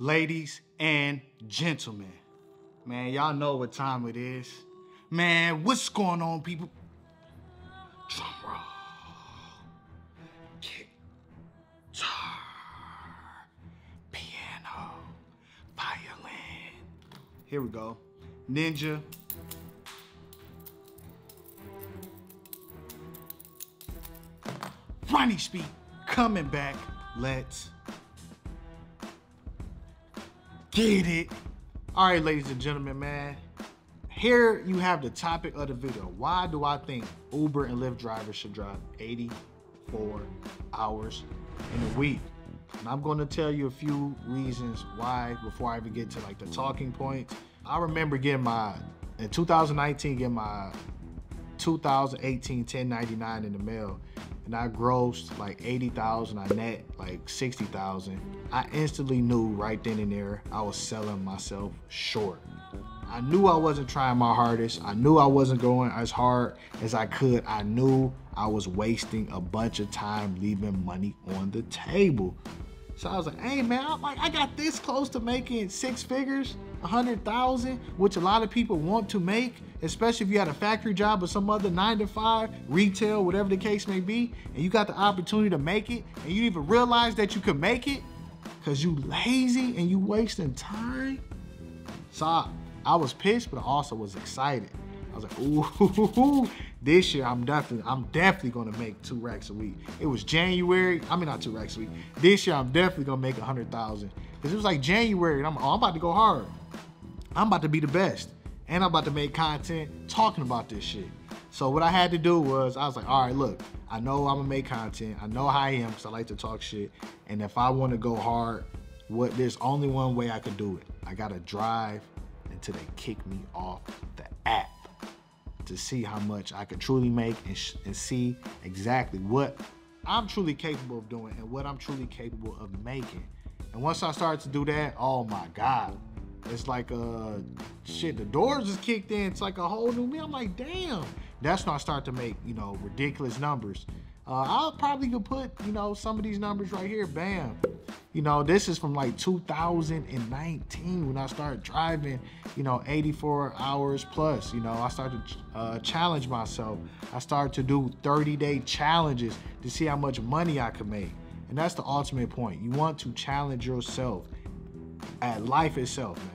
Ladies and gentlemen, man, y'all know what time it is. Man, what's going on, people? Drum roll. Guitar. Piano. Violin. Here we go. Ninja. Ronnie Speed coming back. Let's get it. All right, ladies and gentlemen, man. Here you have the topic of the video. Why do I think Uber and Lyft drivers should drive 84 hours in a week? And I'm going to tell you a few reasons why before I even get to like the talking points. I remember getting in 2019, getting my 2018 1099 in the mail, and I grossed like 80,000. I net like 60,000. I instantly knew right then and there I was selling myself short. I knew I wasn't trying my hardest. I knew I wasn't going as hard as I could. I knew I was wasting a bunch of time leaving money on the table. So I was like, hey man, I got this close to making six figures, 100,000, which a lot of people want to make, especially if you had a factory job or some other 9-to-5, retail, whatever the case may be, and you got the opportunity to make it, and you didn't even realize that you could make it because you lazy and you wasting time. So I was pissed, but I also was excited. I was like, ooh, this year I'm definitely gonna make 2 racks a week. It was January, not 2 racks a week. This year I'm definitely gonna make 100,000. Cause it was like January and I'm about to go hard. I'm about to be the best. And I'm about to make content talking about this shit. So what I had to do was, I was like, all right, look, I know I'm gonna make content. I know how I am because I like to talk shit. And if I wanna go hard, there's only one way I could do it. I gotta drive until they kick me off the app to see how much I could truly make and see exactly what I'm truly capable of doing and what I'm truly capable of making. And once I started to do that, oh my God, it's like shit, the doors just kicked in. It's like a whole new me. I'm like, damn. That's when I start to make, ridiculous numbers. I'll probably could put, some of these numbers right here, bam. This is from like 2019 when I started driving, 84 hours plus. I started to challenge myself. I started to do 30-day challenges to see how much money I could make. And that's the ultimate point. You want to challenge yourself at life itself, man.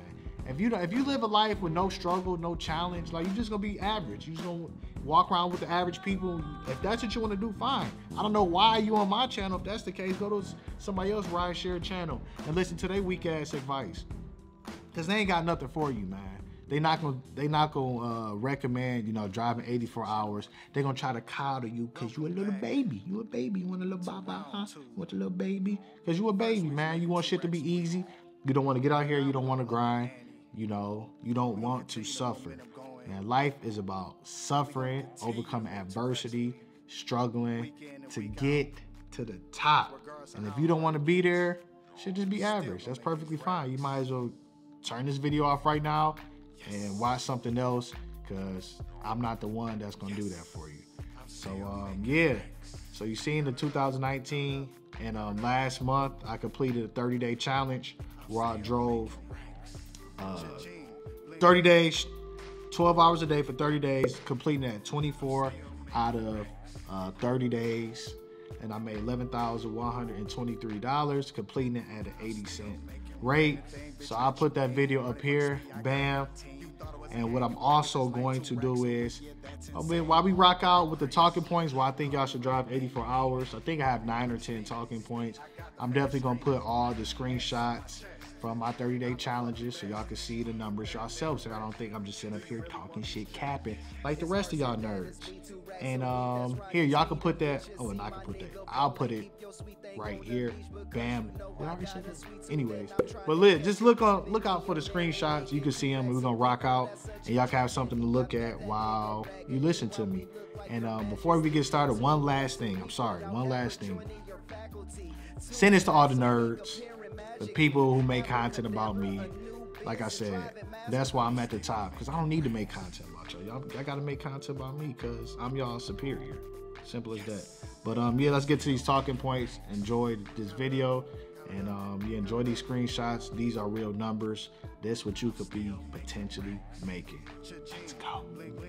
If you live a life with no struggle, no challenge, like you're just gonna be average. You're just gonna walk around with the average people. If that's what you wanna do, fine. I don't know why you on my channel. If that's the case, go to somebody else's ride share channel and listen to their weak ass advice. Cause they ain't got nothing for you, man. They not gonna recommend, driving 84 hours. They're gonna try to coddle you cause you a little baby. You a baby, you want a little baba, huh? You want a little baby? Cause you a baby, man. You want shit to be easy. You don't wanna get out here, you don't wanna grind. You don't want to suffer. Man, life is about suffering, overcoming adversity, struggling to get to the top. And if you don't want to be there, should just be average. That's perfectly fine. You might as well turn this video off right now and watch something else because I'm not the one that's going to do that for you. So, yeah. So you seen the 2019 and last month I completed a 30-day challenge where I drove 30 days, 12 hours a day for 30 days, completing at 24 out of 30 days. And I made $11,123, completing it at an 80-cent rate. So I'll put that video up here, bam. And what I'm also going to do is, while we rock out with the talking points, why I think y'all should drive 84 hours, I think I have 9 or 10 talking points. I'm definitely gonna put all the screenshots from my 30-day challenges so y'all can see the numbers yourself, so I don't think I'm just sitting up here talking shit, capping like the rest of y'all nerds. And here, y'all can put that, and I can put that, I'll put it right here, bam. Did I already say that? Anyways, but just look out for the screenshots. You can see them, and we're gonna rock out, and y'all can have something to look at while you listen to me. And before we get started, one last thing. Send this to all the nerds, the people who make content about me. Like I said, that's why I'm at the top, because I don't need to make content about y'all. I gotta make content about me because I'm y'all superior. Simple as that. But yeah, let's get to these talking points. Enjoy this video. And you enjoy these screenshots. These are real numbers. This what you could be potentially making. Let's go.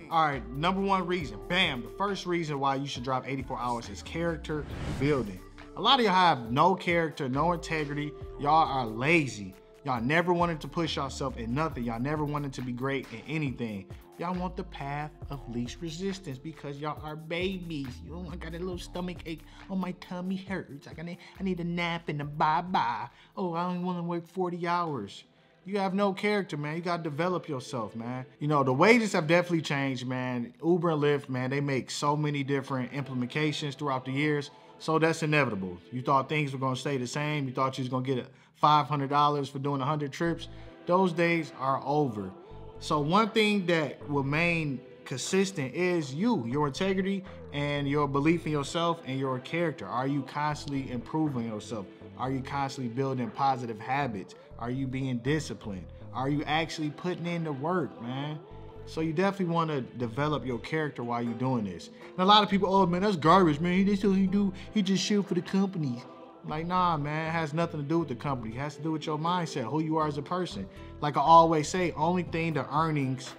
All right, number one reason, bam. The first reason why you should drive 84 hours is character building. A lot of y'all have no character, no integrity. Y'all are lazy. Y'all never wanted to push yourself in nothing. Y'all never wanted to be great in anything. Y'all want the path of least resistance because y'all are babies. You know, I got a little stomach ache. Oh, my tummy hurts. I need a nap and a bye-bye. Oh, I only want to work 40 hours. You have no character, man. You got to develop yourself, man. You know, the wages have definitely changed, man. Uber and Lyft, man, they make so many different implementations throughout the years. So that's inevitable. You thought things were going to stay the same. You thought you was going to get $500 for doing 100 trips. Those days are over. So one thing that will remain consistent is your integrity and your belief in yourself and your character. Are you constantly improving yourself? Are you constantly building positive habits? Are you being disciplined? Are you actually putting in the work, man? So you definitely want to develop your character while you're doing this. And a lot of people, oh man, that's garbage, man. That's what he do. He just shoot for the companies. Like, nah, man, it has nothing to do with the company. It has to do with your mindset, who you are as a person. Like I always say, only thing the earnings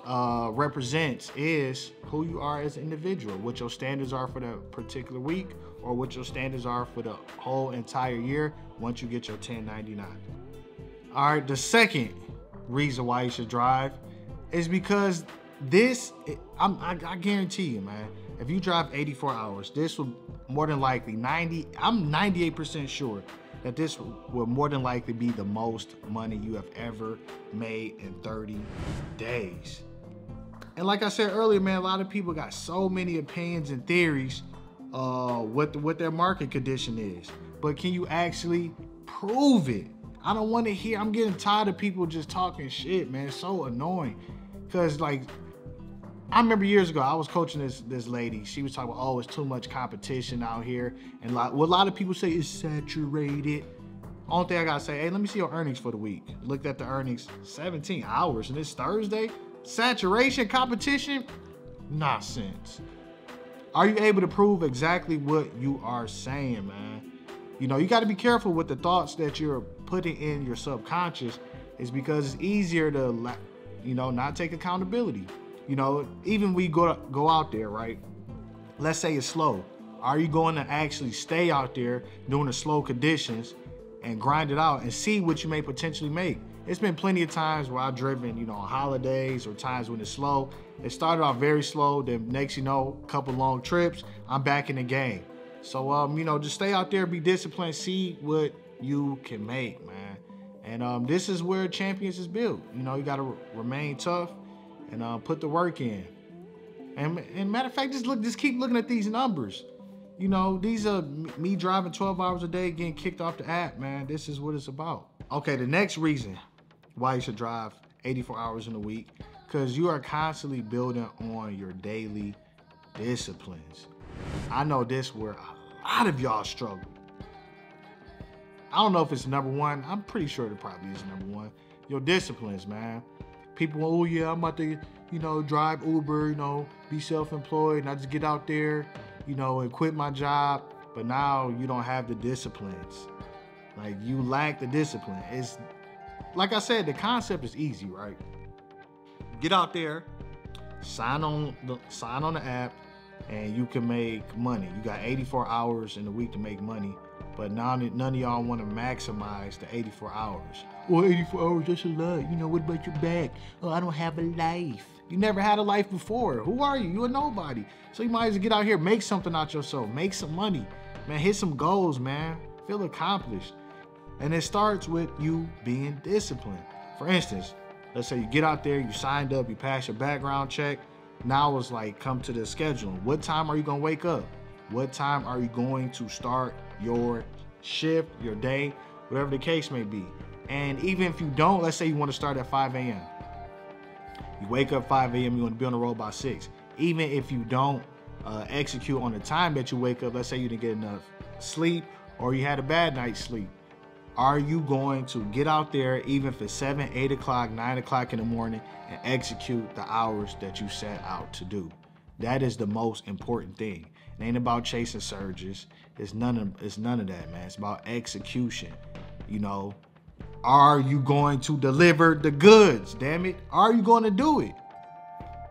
represents is who you are as an individual, what your standards are for the particular week or what your standards are for the whole entire year once you get your 1099. All right, the second reason why you should drive is because I guarantee you, man, if you drive 84 hours, this will more than likely I'm 98% sure that this will more than likely be the most money you have ever made in 30 days. And like I said earlier, man, a lot of people got so many opinions and theories what their market condition is. But can you actually prove it? I don't want to hear, I'm getting tired of people just talking shit, man. It's so annoying. Cause like, I remember years ago, I was coaching this lady. She was talking about, oh, it's too much competition out here. And what a lot of people say is saturated. Only thing I gotta say, hey, let me see your earnings for the week. Looked at the earnings, 17 hours, and it's Thursday. Saturation, competition, nonsense. Are you able to prove exactly what you are saying, man? You know, you gotta be careful with the thoughts that you're putting in your subconscious, is because it's easier to, you know, not take accountability. You know, even we go out there, right? Let's say it's slow. Are you going to actually stay out there doing the slow conditions and grind it out and see what you may potentially make? It's been plenty of times where I've driven, you know, on holidays or times when it's slow. It started off very slow, then next you know, a couple long trips, I'm back in the game. So, you know, just stay out there, be disciplined, see what you can make, man. And this is where champions is built. You know, you got to remain tough and put the work in. And matter of fact, just keep looking at these numbers. You know, these are me driving 12 hours a day, getting kicked off the app, man. This is what it's about. Okay, the next reason why you should drive 84 hours in a week, because you are constantly building on your daily disciplines. I know this where a lot of y'all struggle. I don't know if it's number one. I'm pretty sure it probably is number one. Your disciplines, man. People, oh yeah, I'm about to, you know, drive Uber, you know, be self-employed, and I just get out there, you know, and quit my job. But now you don't have the disciplines. Like, you lack the discipline. It's like I said, the concept is easy, right? Get out there, sign on the app, and you can make money. You got 84 hours in a week to make money, but none of y'all want to maximize the 84 hours. Well, 84 hours, that's a lot. You know, what about your back? Oh, I don't have a life. You never had a life before. Who are you? You're a nobody. So you might as well get out here, make something out yourself, make some money. Man, hit some goals, man. Feel accomplished. And it starts with you being disciplined. For instance, let's say you get out there, you signed up, you passed your background check. Now it's like, come to the scheduling. What time are you gonna wake up? What time are you going to start your shift, your day, whatever the case may be? And even if you don't, let's say you want to start at 5 a.m. You wake up 5 a.m., you want to be on the road by 6. Even if you don't execute on the time that you wake up, let's say you didn't get enough sleep or you had a bad night's sleep, are you going to get out there even for 7, 8 o'clock, 9 o'clock in the morning and execute the hours that you set out to do? That is the most important thing. It ain't about chasing surges. It's none of that, man. It's about execution. You know, are you going to deliver the goods? Damn it, are you going to do it?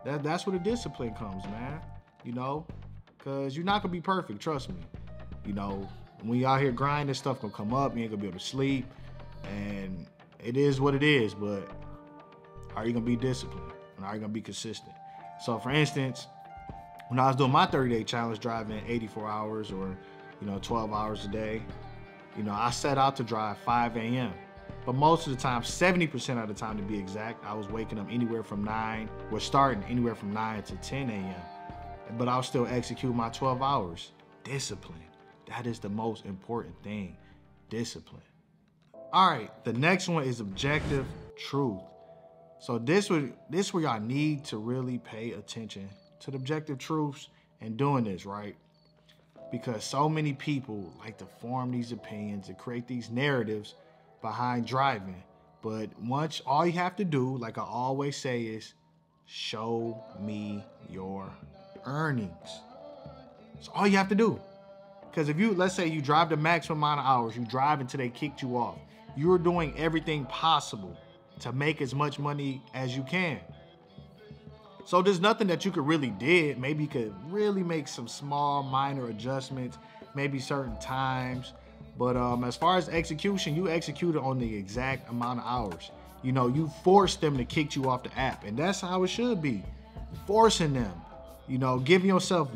That's where the discipline comes, man. You know, because you're not gonna be perfect. Trust me. You know, when you out here grinding, stuff gonna come up. You ain't gonna be able to sleep, and it is what it is. But are you gonna be disciplined? And are you gonna be consistent? So, for instance, when I was doing my 30-day challenge, driving 84 hours or 12 hours a day, I set out to drive 5 a.m. But most of the time, 70% of the time to be exact, I was waking up anywhere from 9, or starting anywhere from 9 to 10 a.m. But I'll still execute my 12 hours. Discipline. That is the most important thing. Discipline. All right, the next one is objective truth. So this where y'all need to really pay attention to the objective truths and doing this, right? Because so many people like to form these opinions and create these narratives behind driving. But all you have to do, like I always say, is show me your earnings. That's all you have to do. Because if let's say you drive the maximum amount of hours, you drive until they kicked you off. You're doing everything possible to make as much money as you can. So there's nothing that you could really did. Maybe you could really make some small minor adjustments, maybe certain times. But as far as execution, you executed on the exact amount of hours. You forced them to kick you off the app, and that's how it should be. Forcing them, giving yourself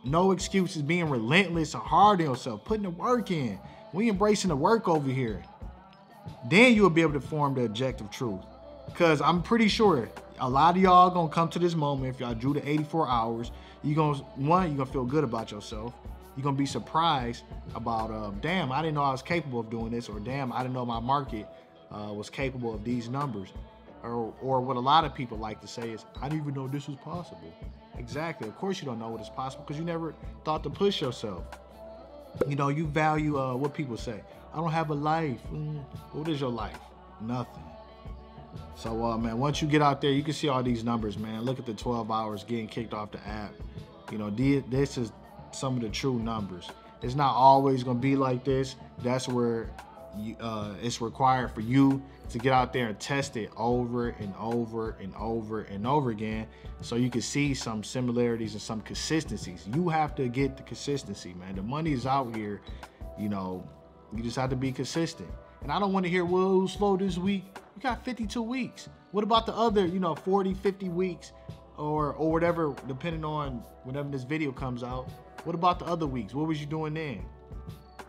no excuses, being relentless and hard on yourself, putting the work in. We embracing the work over here. Then you'll be able to form the objective truth. Because I'm pretty sure a lot of y'all gonna come to this moment, if y'all drew the 84 hours, you're gonna feel good about yourself. You're gonna be surprised about, damn, I didn't know I was capable of doing this, or damn, I didn't know my market was capable of these numbers. Or what a lot of people like to say is, I didn't even know this was possible. Exactly, of course you don't know what is possible because you never thought to push yourself. You value what people say. I don't have a life. What is your life? Nothing. So, man, once you get out there, you can see all these numbers, man. Look at the 12 hours getting kicked off the app. This is some of the true numbers. It's not always going to be like this. That's where it's required for you to get out there and test it over and over and over and over again so you can see some similarities and some consistencies. You have to get the consistency, man. The money is out here. You just have to be consistent. And I don't want to hear, well, it was slow this week. You got 52 weeks. What about the other, 40, 50 weeks or whatever, depending on whenever this video comes out? What about the other weeks? What was you doing then?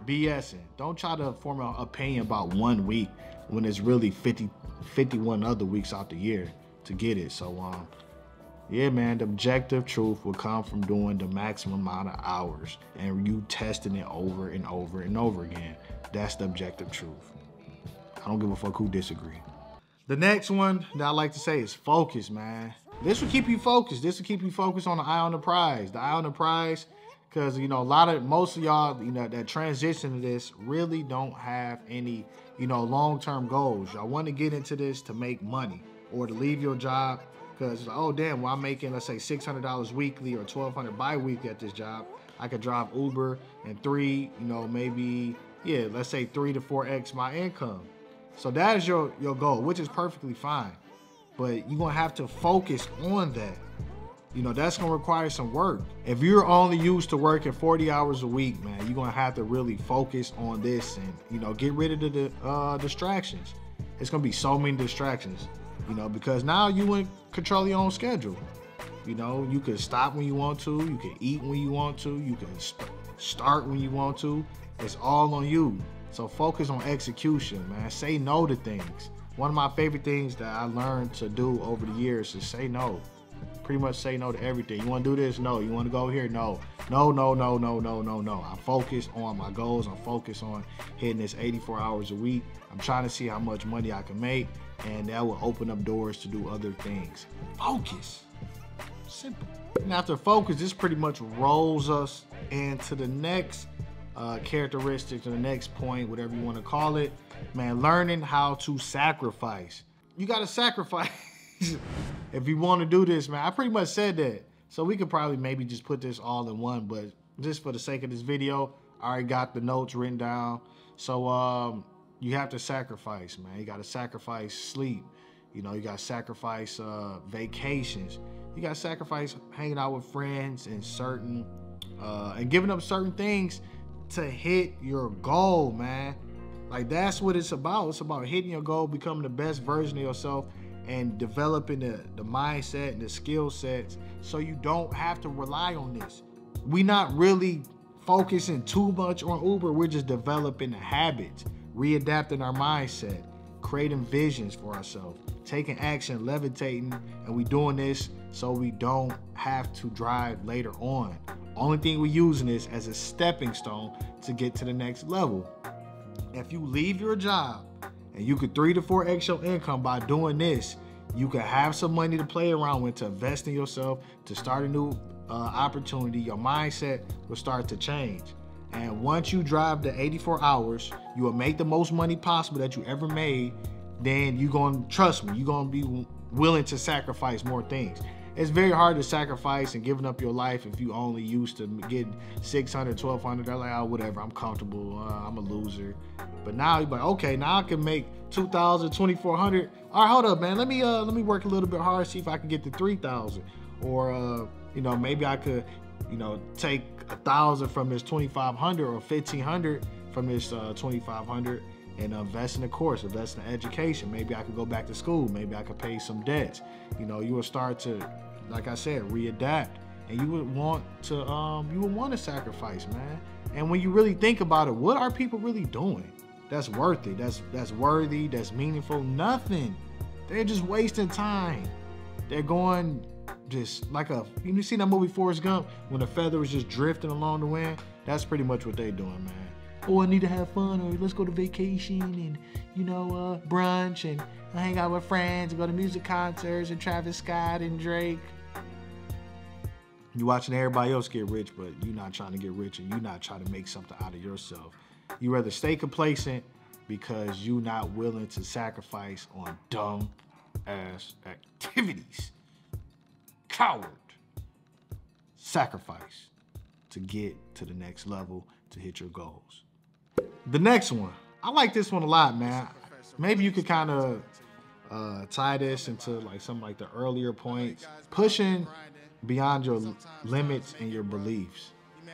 BSing. Don't try to form an opinion about 1 week when it's really 51 other weeks out the year to get it. So, yeah, man, the objective truth will come from doing the maximum amount of hours and you testing it over and over and over again. That's the objective truth. I don't give a fuck who disagree. The next one that I like to say is focus, man. This will keep you focused. This will keep you focused on the eye on the prize. The eye on the prize, because, most of y'all, that transition to this really don't have any, long-term goals. Y'all want to get into this to make money or to leave your job because, oh, damn, well, I'm making, let's say, $600 weekly or $1,200 bi-weekly at this job. I could drive Uber and let's say 3 to 4x my income. So that is your goal, which is perfectly fine. But you're going to have to focus on that. That's going to require some work. If you're only used to working 40 hours a week, man, you're going to have to really focus on this and, get rid of the distractions. It's going to be so many distractions, because now you in control of your own schedule. You can stop when you want to. You can eat when you want to. You can start when you want to. It's all on you. So focus on execution, man. Say no to things. One of my favorite things that I learned to do over the years is say no. Pretty much say no to everything. You want to do this? No. You want to go here? No. No. I'm focused on my goals. I'm focused on hitting this 84 hours a week. I'm trying to see how much money I can make, and that will open up doors to do other things. Focus. Simple. And after focus, this pretty much rolls us into the next characteristics or the next point, whatever you want to call it. Man, learning how to sacrifice. You got to sacrifice if you want to do this, man. I pretty much said that. So we could probably maybe just put this all in one, but just for the sake of this video, I already got the notes written down. So you have to sacrifice, man. You got to sacrifice sleep. You know, you got to sacrifice vacations. You got to sacrifice hanging out with friends and and giving up certain things to hit your goal, man. Like, that's what it's about. It's about hitting your goal, becoming the best version of yourself, and developing the mindset and the skill sets so you don't have to rely on this. We not really focusing too much on Uber. We're just developing the habits, readapting our mindset, creating visions for ourselves, taking action, levitating, and we doing this so we don't have to drive later on. Only thing we're using this as a stepping stone to get to the next level. If you leave your job and you could 3 to 4x your income by doing this, you could have some money to play around with, to invest in yourself, to start a new opportunity. Your mindset will start to change. And once you drive the 84 hours, you will make the most money possible that you ever made. Then you're going to, trust me, you're going to be willing to sacrifice more things. It's very hard to sacrifice and giving up your life if you only used to get $600, $1,200. They're like, oh, whatever, I'm comfortable, I'm a loser. But now you're like, okay, now I can make $2,000, $2,400. All right, hold up, man. Let me work a little bit hard, see if I can get to $3,000. Or you know, maybe I could, you know, take $1,000 from this $2,500 or $1,500 from this $2,500 and invest in a course, invest in education. Maybe I could go back to school. Maybe I could pay some debts. You know, you will start to, like I said, readapt, and you would want to sacrifice, man. And when you really think about it, what are people really doing that's worth it, that's worthy, that's meaningful? Nothing. They're just wasting time. They're going just like you seen that movie Forrest Gump, when the feather was just drifting along the wind? That's pretty much what they're doing, man. Oh, I need to have fun, or let's go to vacation and, you know, brunch and hang out with friends and go to music concerts and Travis Scott and Drake. You watching everybody else get rich, but you're not trying to get rich, and you're not trying to make something out of yourself. You rather stay complacent because you're not willing to sacrifice on dumb ass activities. Coward. Sacrifice to get to the next level, to hit your goals. The next one, I like this one a lot, man. Maybe you could kind of tie this into like some like the earlier points. Pushing beyond your limits and your beliefs.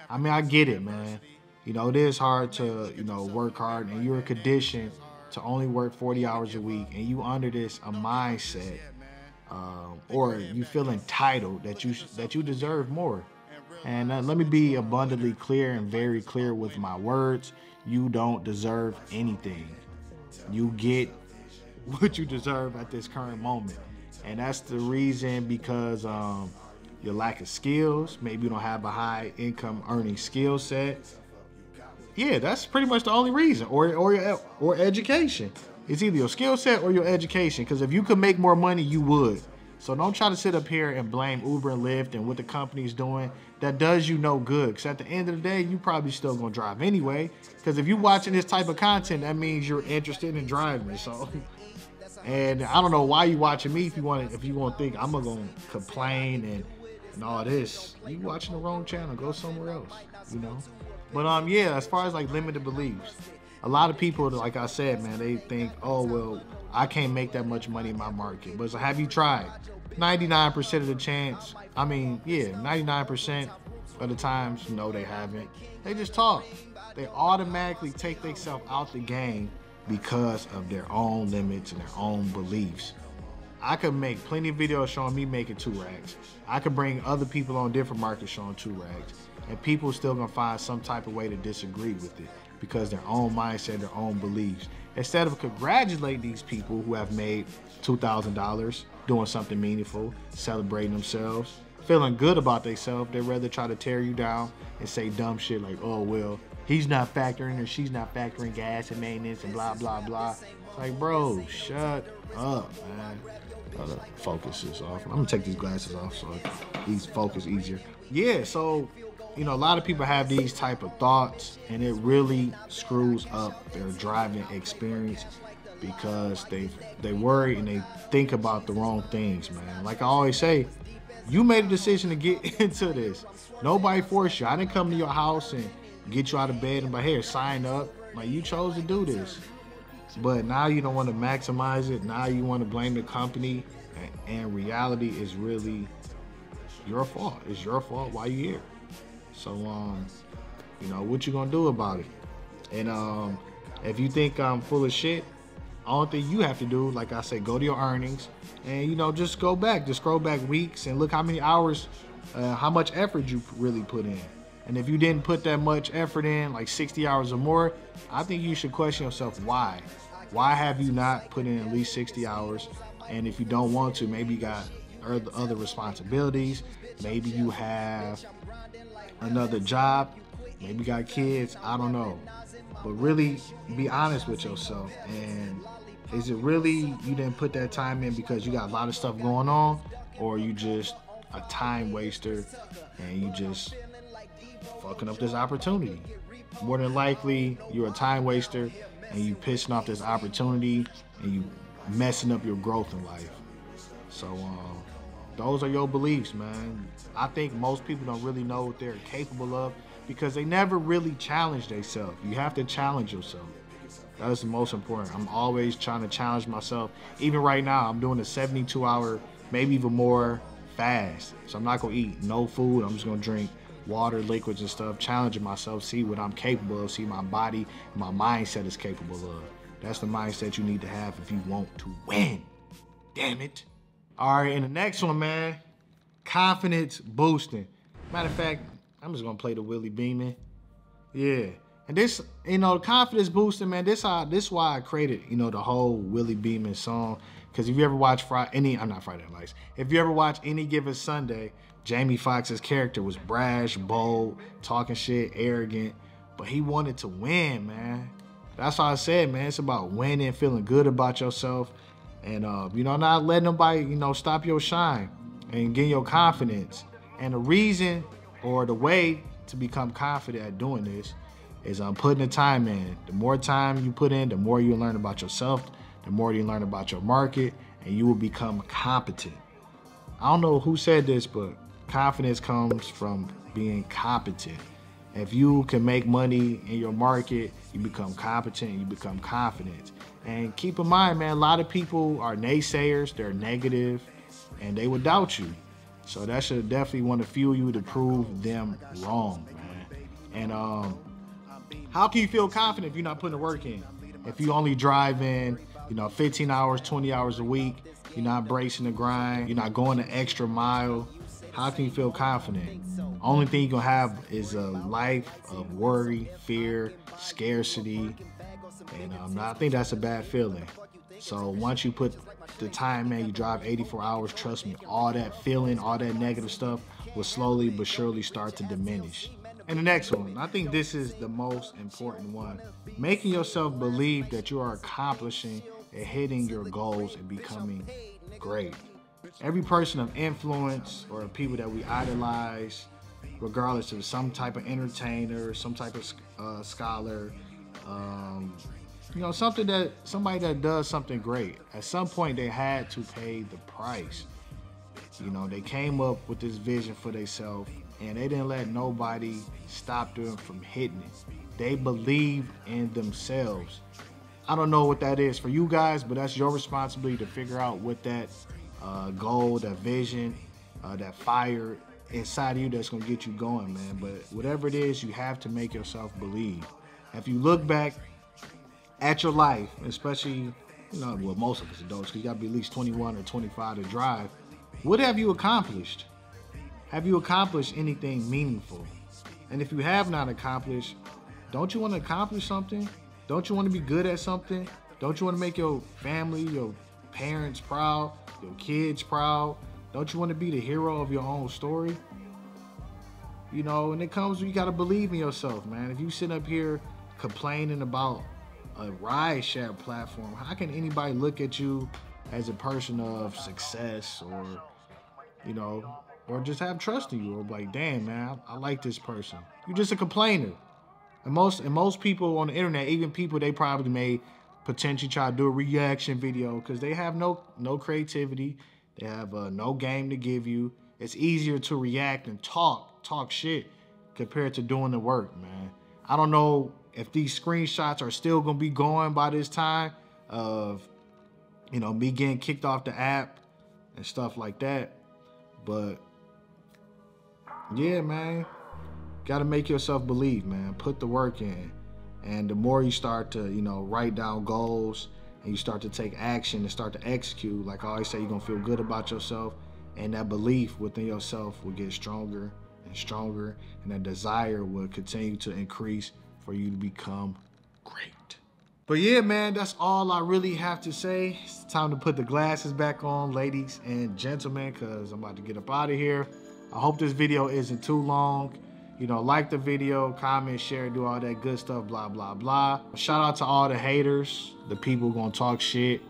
I mean, I get it, man. You know, it is hard to, you know, work hard, and you're conditioned to only work 40 hours a week, and you under this a mindset, or you feel entitled that you deserve more. And let me be abundantly clear and very clear with my words. You don't deserve anything. You get what you deserve at this current moment. And that's the reason, because your lack of skills, maybe you don't have a high income earning skill set. Yeah, that's pretty much the only reason. Or education. It's either your skill set or your education. Because if you could make more money, you would. So don't try to sit up here and blame Uber and Lyft and what the company's doing. That does you no good. Because at the end of the day, you probably still gonna drive anyway. Because if you're watching this type of content, that means you're interested in driving. So, and I don't know why you watching me if you want to think I'm gonna complain and all this. You watching the wrong channel. Go somewhere else. You know. But yeah, as far as like limited beliefs, a lot of people, like I said, man, they think, oh well, I can't make that much money in my market. But so have you tried? 99% of the chance, I mean, yeah, 99% of the times, no, they haven't. They just talk. They automatically take themselves out the game because of their own limits and their own beliefs. I could make plenty of videos showing me making 2 racks. I could bring other people on different markets showing 2 racks. And people still gonna find some type of way to disagree with it because their own mindset, their own beliefs. Instead of congratulating these people who have made $2,000 doing something meaningful, celebrating themselves, feeling good about themselves, they'd rather try to tear you down and say dumb shit like, oh, well, he's not factoring or she's not factoring gas and maintenance and blah, blah, blah. It's like, bro, shut up, man. Focus is off. I'm gonna take these glasses off so these focus easier. Yeah, so, you know, a lot of people have these type of thoughts, and it really screws up their driving experience because they worry and they think about the wrong things, man. Like I always say, you made a decision to get into this. Nobody forced you. I didn't come to your house and get you out of bed and by here, sign up. Like, you chose to do this. But now you don't want to maximize it. Now you want to blame the company. And reality is really your fault. It's your fault why you here. So, you know, what you gonna do about it? And if you think I'm full of shit, only thing you have to do, like I said, go to your earnings and, you know, just go back, just scroll back weeks and look how many hours, how much effort you really put in. And if you didn't put that much effort in, like 60 hours or more, I think you should question yourself why. Why have you not put in at least 60 hours? And if you don't want to, maybe you got other responsibilities. Maybe you have another job. Maybe you got kids. I don't know. But really be honest with yourself. And is it really you didn't put that time in because you got a lot of stuff going on, or you just a time waster and you just fucking up this opportunity? More than likely, you're a time waster and you pissing off this opportunity and you messing up your growth in life. So those are your beliefs, man. I think most people don't really know what they're capable of because they never really challenge themselves. You have to challenge yourself. That is the most important. I'm always trying to challenge myself. Even right now, I'm doing a 72-hour, maybe even more fast. So I'm not gonna eat no food. I'm just gonna drink water, liquids and stuff, challenging myself, see what I'm capable of, see my body, my mindset is capable of. That's the mindset you need to have if you want to win. Damn it. All right, and the next one, man, confidence boosting. Matter of fact, I'm just gonna play the Willie Beeman. Yeah. And this, you know, confidence boosting, man, this why I created, you know, the whole Willie Beeman song. Because if you ever watch Friday Night Lights, if you ever watch Any Given Sunday, Jamie Foxx's character was brash, bold, talking shit, arrogant, but he wanted to win, man. That's why I said, man, it's about winning, feeling good about yourself, and you know, not letting nobody, you know, stop your shine and getting your confidence. And the reason or the way to become confident at doing this is putting the time in. The more time you put in, the more you learn about yourself, the more you learn about your market, and you will become competent. I don't know who said this, but confidence comes from being competent. If you can make money in your market, you become competent, you become confident. And keep in mind, man, a lot of people are naysayers, they're negative, and they will doubt you. So that should definitely want to fuel you to prove them wrong, man. And how can you feel confident if you're not putting the work in? If you only drive in, you know, 15 hours, 20 hours a week, you're not bracing the grind, you're not going the extra mile, how can you feel confident? Only thing you're gonna have is a life of worry, fear, scarcity, and I think that's a bad feeling. So once you put the time in, you drive 84 hours, trust me, all that feeling, all that negative stuff will slowly but surely start to diminish. And the next one, I think this is the most important one. Making yourself believe that you are accomplishing and hitting your goals and becoming great. Every person of influence or people that we idolize, regardless of some type of entertainer, some type of scholar, you know, somebody that does something great, at some point they had to pay the price. You know, they came up with this vision for themselves and they didn't let nobody stop them from hitting it. They believed in themselves. I don't know what that is for you guys, but that's your responsibility to figure out what that goal, that vision, that fire inside of you that's gonna get you going, man. But whatever it is, you have to make yourself believe. If you look back at your life, especially, you know, well, most of us adults, because you gotta be at least 21 or 25 to drive, what have you accomplished? Have you accomplished anything meaningful? And if you have not accomplished, don't you want to accomplish something? Don't you want to be good at something? Don't you want to make your family, your parents proud, your kids proud? Don't you want to be the hero of your own story? You know, and it comes, you got to believe in yourself, man. If you sit up here complaining about a ride share platform, how can anybody look at you as a person of success, or, you know, or just have trust in you, or like, damn, man, I like this person? You're just a complainer. And most people on the internet, even people they probably may potentially try to do a reaction video because they have no creativity, they have no game to give you. It's easier to react and talk shit compared to doing the work, man. I don't know if these screenshots are still gonna be going by this time of, you know, me getting kicked off the app and stuff like that. But yeah, man, gotta make yourself believe, man. Put the work in. And the more you start to, you know, write down goals and you start to take action and start to execute, like I always say, you're gonna feel good about yourself, and that belief within yourself will get stronger and stronger, and that desire will continue to increase for you to become great. But yeah, man, that's all I really have to say. It's time to put the glasses back on, ladies and gentlemen, because I'm about to get up out of here. I hope this video isn't too long. You know, like the video, comment, share, do all that good stuff, blah, blah, blah. Shout out to all the haters, the people who gonna talk shit.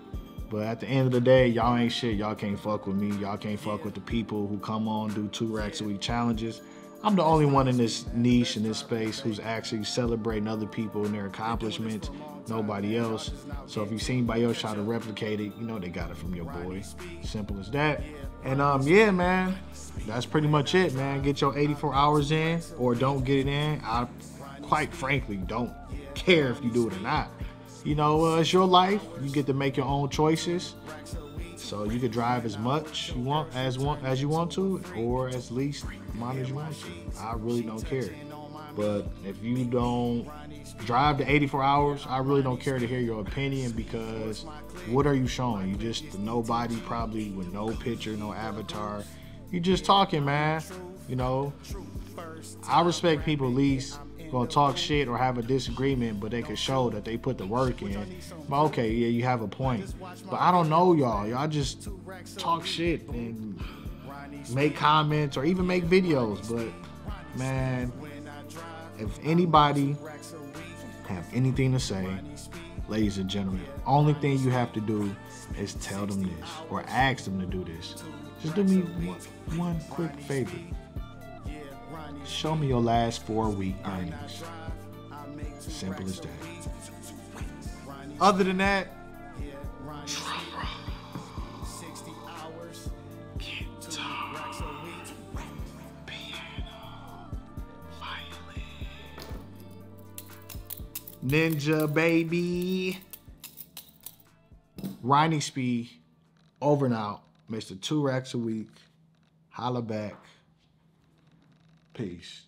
But at the end of the day, y'all ain't shit. Y'all can't fuck with me. Y'all can't fuck with the people who come on, do 2 racks a week challenges. I'm the only one in this niche, in this space, who's actually celebrating other people and their accomplishments. Nobody else. So if you see anybody else try to replicate it, you know they got it from your boy. Simple as that. And yeah, man, that's pretty much it, man. Get your 84 hours in or don't get it in. I quite frankly don't care if you do it or not. You know, it's your life. You get to make your own choices. So you can drive as much you want as you want to, or as least amount as you want to. I really don't care. But if you don't drive the 84 hours, I really don't care to hear your opinion, because what are you showing? You just a nobody, probably with no picture, no avatar. You just talking, man. You know, I respect people at least gonna talk shit or have a disagreement, but they can show that they put the work in. But okay, yeah, you have a point. But I don't know y'all. Y'all just talk shit and make comments or even make videos. But man, if anybody have anything to say, ladies and gentlemen, only thing you have to do is tell them this or ask them to do this. Just do me one quick favor. Show me your last 4-week earnings. Simple as that. Other than that, guitar, piano, violin, ninja baby. Riding speed, over and out. Mr. 2 racks a week. Holla back. Peace.